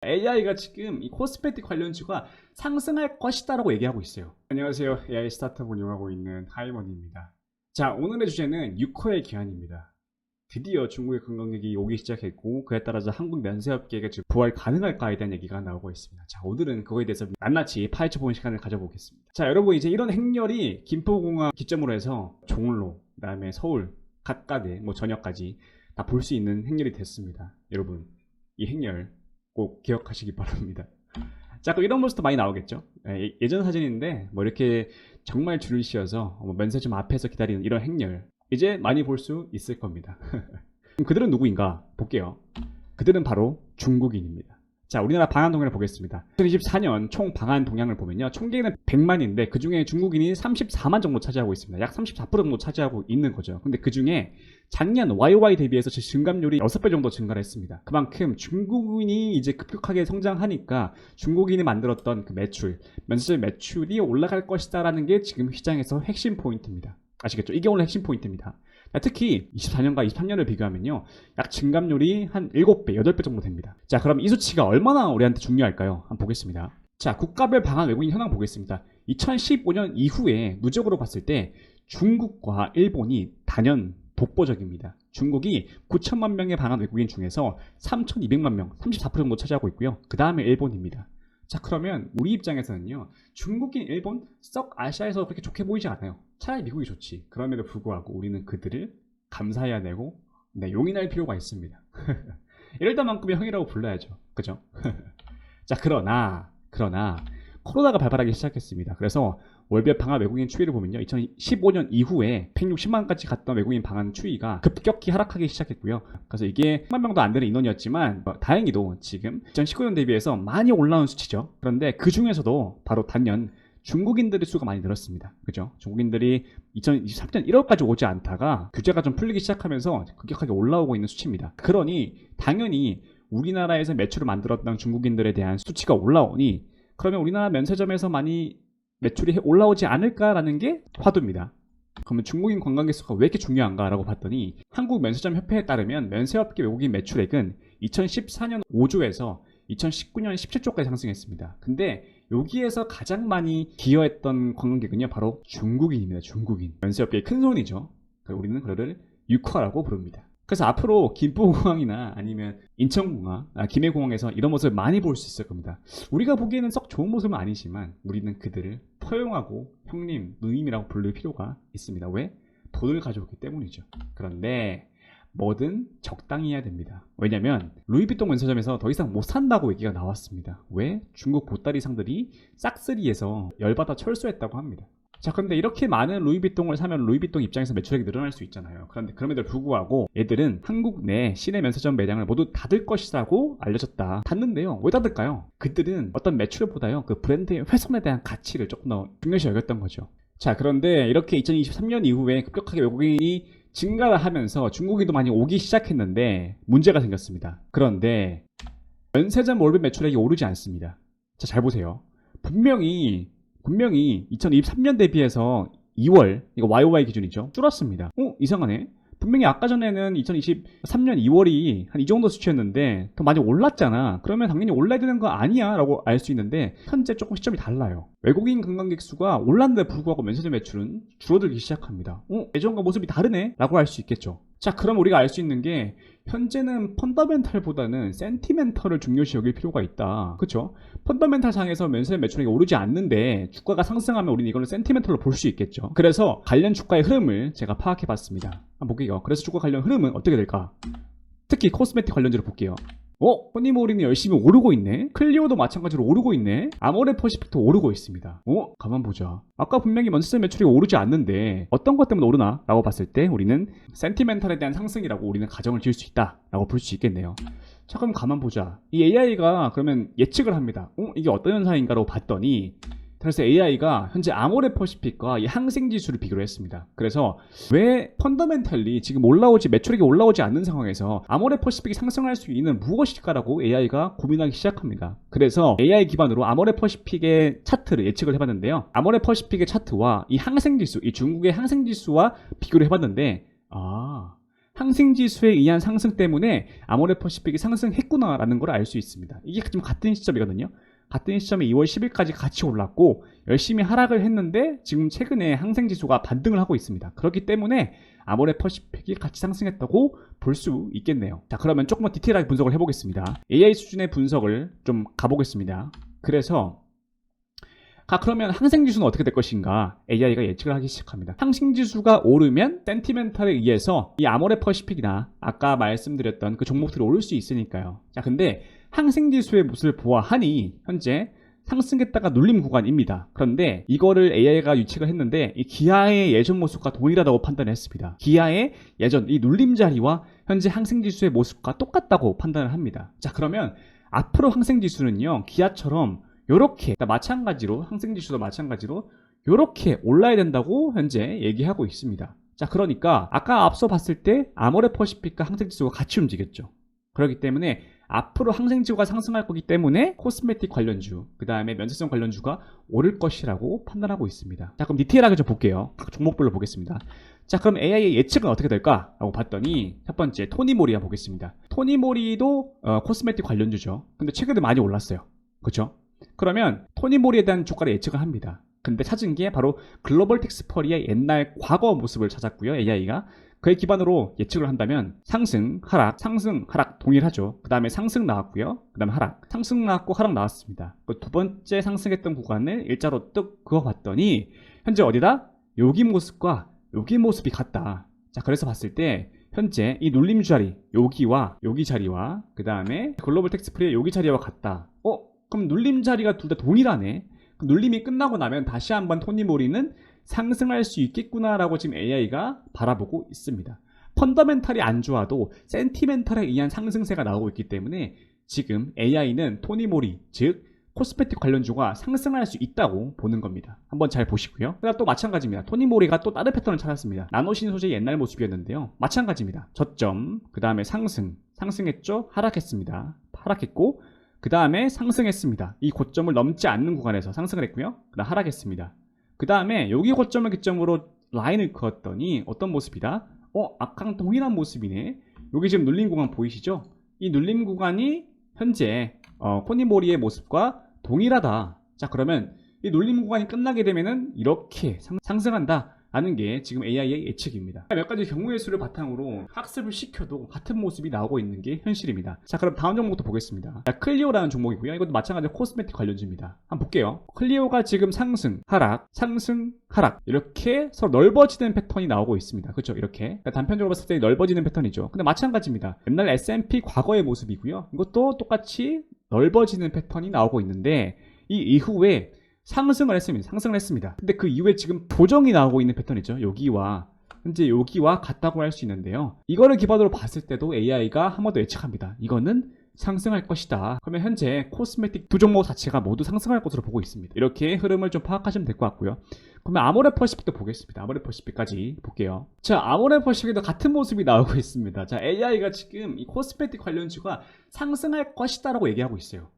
AI가 지금 이 코스메틱 관련주가 상승할 것이다 라고 얘기하고 있어요. 안녕하세요. AI 스타트업 운영하고 있는 하이머니입니다. 자, 오늘의 주제는 6호의 기한입니다. 드디어 중국의 관광객이 오기 시작했고 그에 따라서 한국 면세업계가 지금 부활 가능할까에 대한 얘기가 나오고 있습니다. 자, 오늘은 그거에 대해서 낱낱이 파헤쳐보는 시간을 가져보겠습니다. 자, 여러분 이제 이런 행렬이 김포공항 기점으로 해서 종로, 그 다음에 서울 각각의 전역까지 다 볼 수 있는 행렬이 됐습니다. 여러분 이 행렬 꼭 기억하시기 바랍니다. 자, 그럼 이런 모습도 많이 나오겠죠. 예전 사진인데 이렇게 정말 줄을 씌워서 면세점 앞에서 기다리는 이런 행렬 이제 많이 볼 수 있을 겁니다. 그럼 그들은 누구인가 볼게요. 그들은 바로 중국인입니다. 자, 우리나라 방한 동향을 보겠습니다. 2024년 총 방한 동향을 보면요, 총계는 100만인데 그 중에 중국인이 34만 정도 차지하고 있습니다. 약 34% 정도 차지하고 있는 거죠. 근데 그 중에 작년 YOY 대비해서 증감률이 6배 정도 증가를 했습니다. 그만큼 중국인이 이제 급격하게 성장하니까 중국인이 만들었던 그 매출, 면세점 매출이 올라갈 것이다라는 게 지금 시장에서 핵심 포인트입니다. 아시겠죠? 이게 오늘 핵심 포인트입니다. 특히 24년과 23년을 비교하면요, 약 증감률이 한 7배, 8배 정도 됩니다. 자, 그럼 이 수치가 얼마나 우리한테 중요할까요? 한번 보겠습니다. 자, 국가별 방한 외국인 현황 보겠습니다. 2015년 이후에 누적으로 봤을 때 중국과 일본이 단연 독보적입니다. 중국이 9천만 명의 방한 외국인 중에서 3,200만 명, 34% 정도 차지하고 있고요. 그 다음에 일본입니다. 자, 그러면 우리 입장에서는요, 중국인 일본 썩 아시아에서 그렇게 좋게 보이지 않아요. 차라리 미국이 좋지. 그럼에도 불구하고 우리는 그들을 감사해야 되고 용인할 필요가 있습니다. 이럴 때만큼의 형이라고 불러야죠. 그죠? 자, 그러나 코로나가 발발하기 시작했습니다. 그래서 월별 방한 외국인 추이를 보면요, 2015년 이후에 160만까지 갔던 외국인 방한 추이가 급격히 하락하기 시작했고요. 그래서 이게 10만 명도 안 되는 인원이었지만 다행히도 지금 2019년 대비해서 많이 올라온 수치죠. 그런데 그 중에서도 바로 단연 중국인들의 수가 많이 늘었습니다. 그죠? 중국인들이 2023년 1월까지 오지 않다가 규제가 좀 풀리기 시작하면서 급격하게 올라오고 있는 수치입니다. 그러니 당연히 우리나라에서 매출을 만들었던 중국인들에 대한 수치가 올라오니 그러면 우리나라 면세점에서 많이 매출이 올라오지 않을까라는 게 화두입니다. 그러면 중국인 관광객 수가 왜 이렇게 중요한가라고 봤더니 한국 면세점 협회에 따르면 면세업계 외국인 매출액은 2014년 5조에서 2019년 17조까지 상승했습니다. 근데 여기에서 가장 많이 기여했던 관광객은요, 바로 중국인입니다. 중국인. 면세업계의 큰 손이죠. 우리는 그를 육화라고 부릅니다. 그래서 앞으로 김포공항이나 아니면 인천공항, 김해공항에서 이런 모습을 많이 볼 수 있을 겁니다. 우리가 보기에는 썩 좋은 모습은 아니지만 우리는 그들을 포용하고 형님, 누님이라고 부를 필요가 있습니다. 왜? 돈을 가져오기 때문이죠. 그런데 뭐든 적당히 해야 됩니다. 왜냐면 루이비통 면세점에서 더 이상 못 산다고 얘기가 나왔습니다. 왜? 중국 보따리 상들이 싹쓸이해서 열받아 철수했다고 합니다. 자, 그런데 이렇게 많은 루이비통을 사면 루이비통 입장에서 매출액이 늘어날 수 있잖아요. 그런데 그럼에도 불구하고 얘들은 한국 내 시내 면세점 매장을 모두 닫을 것이라고 알려졌다. 닫는데요, 왜 닫을까요? 그들은 어떤 매출보다요, 그 브랜드의 훼손에 대한 가치를 조금 더 중요시 여겼던 거죠. 자, 그런데 이렇게 2023년 이후에 급격하게 외국인이 증가를 하면서 중국인도 많이 오기 시작했는데 문제가 생겼습니다. 그런데 면세점 월별 매출액이 오르지 않습니다. 자, 잘 보세요. 분명히 2023년 대비해서 2월, 이거 YOY 기준이죠, 줄었습니다. 이상하네. 분명히 아까 전에는 2023년 2월이 한 이 정도 수치였는데 더 많이 올랐잖아. 그러면 당연히 올라야 되는 거 아니야 라고 알 수 있는데 현재 조금 시점이 달라요. 외국인 관광객 수가 올랐는데 불구하고 면세점 매출은 줄어들기 시작합니다. 예전과 모습이 다르네 라고 할 수 있겠죠. 자, 그럼 우리가 알 수 있는 게 현재는 펀더멘탈보다는 센티멘털을 중요시 여길 필요가 있다. 그쵸? 펀더멘탈 상에서 면세점 매출액이 오르지 않는데 주가가 상승하면 우리는 이거를 센티멘털로 볼 수 있겠죠. 그래서 관련 주가의 흐름을 제가 파악해 봤습니다. 한번 볼게요. 그래서 주가 관련 흐름은 어떻게 될까? 특히 코스메틱 관련주로 볼게요. 허니모어링이 열심히 오르고 있네. 클리오도 마찬가지로 오르고 있네. 아모레퍼시픽도 오르고 있습니다. 가만 보자. 아까 분명히 면세점 매출이 오르지 않는데 어떤 것 때문에 오르나? 라고 봤을 때 우리는 센티멘탈에 대한 상승이라고 우리는 가정을 지을 수 있다 라고 볼 수 있겠네요. 자, 그럼 가만 보자. 이 AI가 그러면 예측을 합니다. 이게 어떤 현상인가 라고 봤더니, 그래서 AI가 현재 아모레퍼시픽과 이 항생지수를 비교를 했습니다. 그래서 왜 펀더멘탈리 지금 매출액이 올라오지 않는 상황에서 아모레퍼시픽이 상승할 수 있는 무엇일까라고 AI가 고민하기 시작합니다. 그래서 AI 기반으로 아모레퍼시픽의 차트를 예측을 해봤는데요. 아모레퍼시픽의 차트와 이 항생지수, 이 중국의 항생지수와 비교를 해봤는데, 항생지수에 의한 상승 때문에 아모레퍼시픽이 상승했구나라는 걸 알 수 있습니다. 이게 지금 같은 시점이거든요. 같은 시점에 2월 10일까지 같이 올랐고 열심히 하락을 했는데 지금 최근에 항생지수가 반등을 하고 있습니다. 그렇기 때문에 아모레퍼시픽이 같이 상승했다고 볼 수 있겠네요. 자, 그러면 조금 더 디테일하게 분석을 해보겠습니다. AI 수준의 분석을 좀 가보겠습니다. 그래서 그러면 항생지수는 어떻게 될 것인가? AI가 예측을 하기 시작합니다. 항생지수가 오르면 센티멘탈에 의해서 이 아모레퍼시픽이나 아까 말씀드렸던 그 종목들이 오를 수 있으니까요. 자, 근데 항생지수의 모습을 보아하니 현재 상승했다가 눌림 구간입니다. 그런데 이거를 AI가 유측을 했는데 이 기아의 예전 모습과 동일하다고 판단을 했습니다. 기아의 예전 이 눌림 자리와 현재 항생지수의 모습과 똑같다고 판단을 합니다. 자, 그러면 앞으로 항생지수는요, 기아처럼 요렇게 마찬가지로 항생지수도 마찬가지로 요렇게 올라야 된다고 현재 얘기하고 있습니다. 자, 그러니까 아까 앞서 봤을 때 아모레퍼시픽과 항생지수가 같이 움직였죠. 그렇기 때문에 앞으로 항생지수가 상승할 거기 때문에 코스메틱 관련주, 그 다음에 면세점 관련주가 오를 것이라고 판단하고 있습니다. 자, 그럼 디테일하게 좀 볼게요. 각 종목별로 보겠습니다. 자, 그럼 AI의 예측은 어떻게 될까? 라고 봤더니 첫 번째 토니모리아 보겠습니다. 토니모리도 코스메틱 관련주죠. 근데 최근에 많이 올랐어요. 그렇죠? 그러면 토니모리에 대한 주가를 예측을 합니다. 근데 찾은 게 바로 글로벌 텍스퍼리의 옛날 과거 모습을 찾았고요. AI가 그에 기반으로 예측을 한다면 상승, 하락, 상승, 하락 동일하죠. 그 다음에 상승 나왔고요. 그 다음에 하락, 상승 나왔고 하락 나왔습니다. 그 두 번째 상승했던 구간을 일자로 뚝 그어봤더니 현재 어디다? 여기 모습과 여기 모습이 같다. 자, 그래서 봤을 때 현재 이 눌림 자리, 여기와 여기 자리와 그 다음에 글로벌 텍스퍼리의 여기 자리와 같다. 그럼 눌림 자리가 둘 다 동일하네. 눌림이 끝나고 나면 다시 한번 토니모리는 상승할 수 있겠구나라고 지금 AI가 바라보고 있습니다. 펀더멘탈이 안 좋아도 센티멘탈에 의한 상승세가 나오고 있기 때문에 지금 AI는 토니모리, 즉 코스메틱 관련주가 상승할 수 있다고 보는 겁니다. 한번 잘 보시고요. 그다음 또 마찬가지입니다. 토니모리가 또 다른 패턴을 찾았습니다. 나노신 소재의 옛날 모습이었는데요. 마찬가지입니다. 저점, 그 다음에 상승했죠? 하락했습니다. 하락했고 그 다음에 상승했습니다. 이 고점을 넘지 않는 구간에서 상승을 했고요. 그 다음 하락했습니다. 그 다음에 여기 고점을 기점으로 라인을 그었더니 어떤 모습이다? 아까랑 동일한 모습이네. 여기 지금 눌림 구간 보이시죠? 이 눌림 구간이 현재 토니모리의 모습과 동일하다. 자, 그러면 이 눌림 구간이 끝나게 되면은 이렇게 상승한다 하는 게 지금 AI의 예측입니다. 몇 가지 경우의 수를 바탕으로 학습을 시켜도 같은 모습이 나오고 있는 게 현실입니다. 자, 그럼 다음 종목도 보겠습니다. 자, 클리오라는 종목이고요. 이것도 마찬가지로 코스메틱 관련주입니다. 한번 볼게요. 클리오가 지금 상승, 하락, 상승, 하락 이렇게 서로 넓어지는 패턴이 나오고 있습니다. 그렇죠? 이렇게 그러니까 단편적으로 봤을 때 넓어지는 패턴이죠. 근데 마찬가지입니다. 옛날 S&P 과거의 모습이고요. 이것도 똑같이 넓어지는 패턴이 나오고 있는데 이 이후에 상승을 했습니다. 근데 그 이후에 지금 조정이 나오고 있는 패턴이죠. 여기와 현재 여기와 같다고 할 수 있는데요. 이거를 기반으로 봤을 때도 AI가 한 번 더 예측합니다. 이거는 상승할 것이다. 그러면 현재 코스메틱 두 종목 자체가 모두 상승할 것으로 보고 있습니다. 이렇게 흐름을 좀 파악하시면 될 것 같고요. 그러면 아모레퍼시픽도 보겠습니다. 아모레퍼시픽까지 볼게요. 자, 아모레퍼시픽도 같은 모습이 나오고 있습니다. 자, AI가 지금 이 코스메틱 관련주가 상승할 것이다라고 얘기하고 있어요.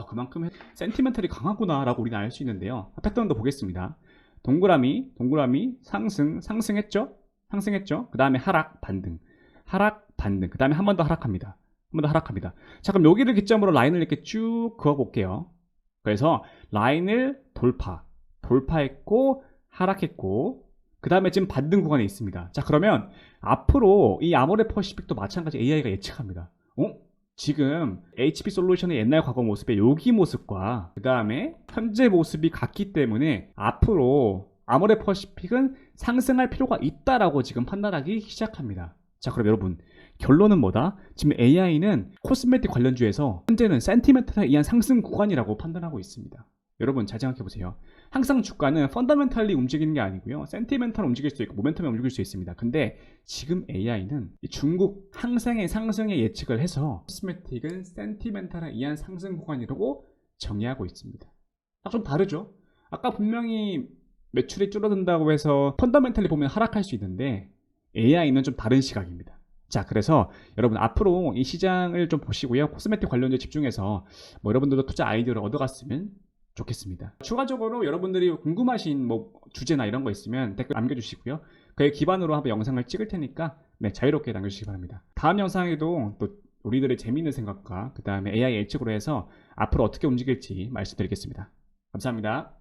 그만큼 센티멘탈이 강하구나 라고 우리는 알 수 있는데요. 패턴도 보겠습니다. 동그라미 상승했죠? 그 다음에 하락, 반등, 그 다음에 한 번 더 하락합니다. 자, 그럼 여기를 기점으로 라인을 이렇게 쭉 그어볼게요. 그래서 라인을 돌파했고 하락했고 그 다음에 지금 반등 구간에 있습니다. 자, 그러면 앞으로 이 아모레퍼시픽도 마찬가지 AI가 예측합니다. 지금 HP 솔루션의 옛날 과거 모습의 여기 모습과 그 다음에 현재 모습이 같기 때문에 앞으로 아모레퍼시픽은 상승할 필요가 있다라고 지금 판단하기 시작합니다. 자, 그럼 여러분 결론은 뭐다? 지금 AI는 코스메틱 관련주에서 현재는 센티멘탈에 의한 상승 구간이라고 판단하고 있습니다. 여러분 잘 생각해보세요. 항상 주가는 펀더멘탈리 움직이는 게 아니고요. 센티멘탈 움직일 수 있고 모멘텀이 움직일 수 있습니다. 근데 지금 AI는 중국 항상의 상승에 예측을 해서 코스메틱은 센티멘탈에 의한 상승 구간이라고 정의하고 있습니다. 좀 다르죠? 아까 분명히 매출이 줄어든다고 해서 펀더멘탈리 보면 하락할 수 있는데 AI는 좀 다른 시각입니다. 자, 그래서 여러분 앞으로 이 시장을 좀 보시고요. 코스메틱 관련주에 집중해서 여러분들도 투자 아이디어를 얻어갔으면 좋겠습니다. 추가적으로 여러분들이 궁금하신 주제나 이런 거 있으면 댓글 남겨주시고요. 그에 기반으로 한번 영상을 찍을 테니까 네, 자유롭게 남겨주시기 바랍니다. 다음 영상에도 또 우리들의 재미있는 생각과 그 다음에 AI 예측으로 해서 앞으로 어떻게 움직일지 말씀드리겠습니다. 감사합니다.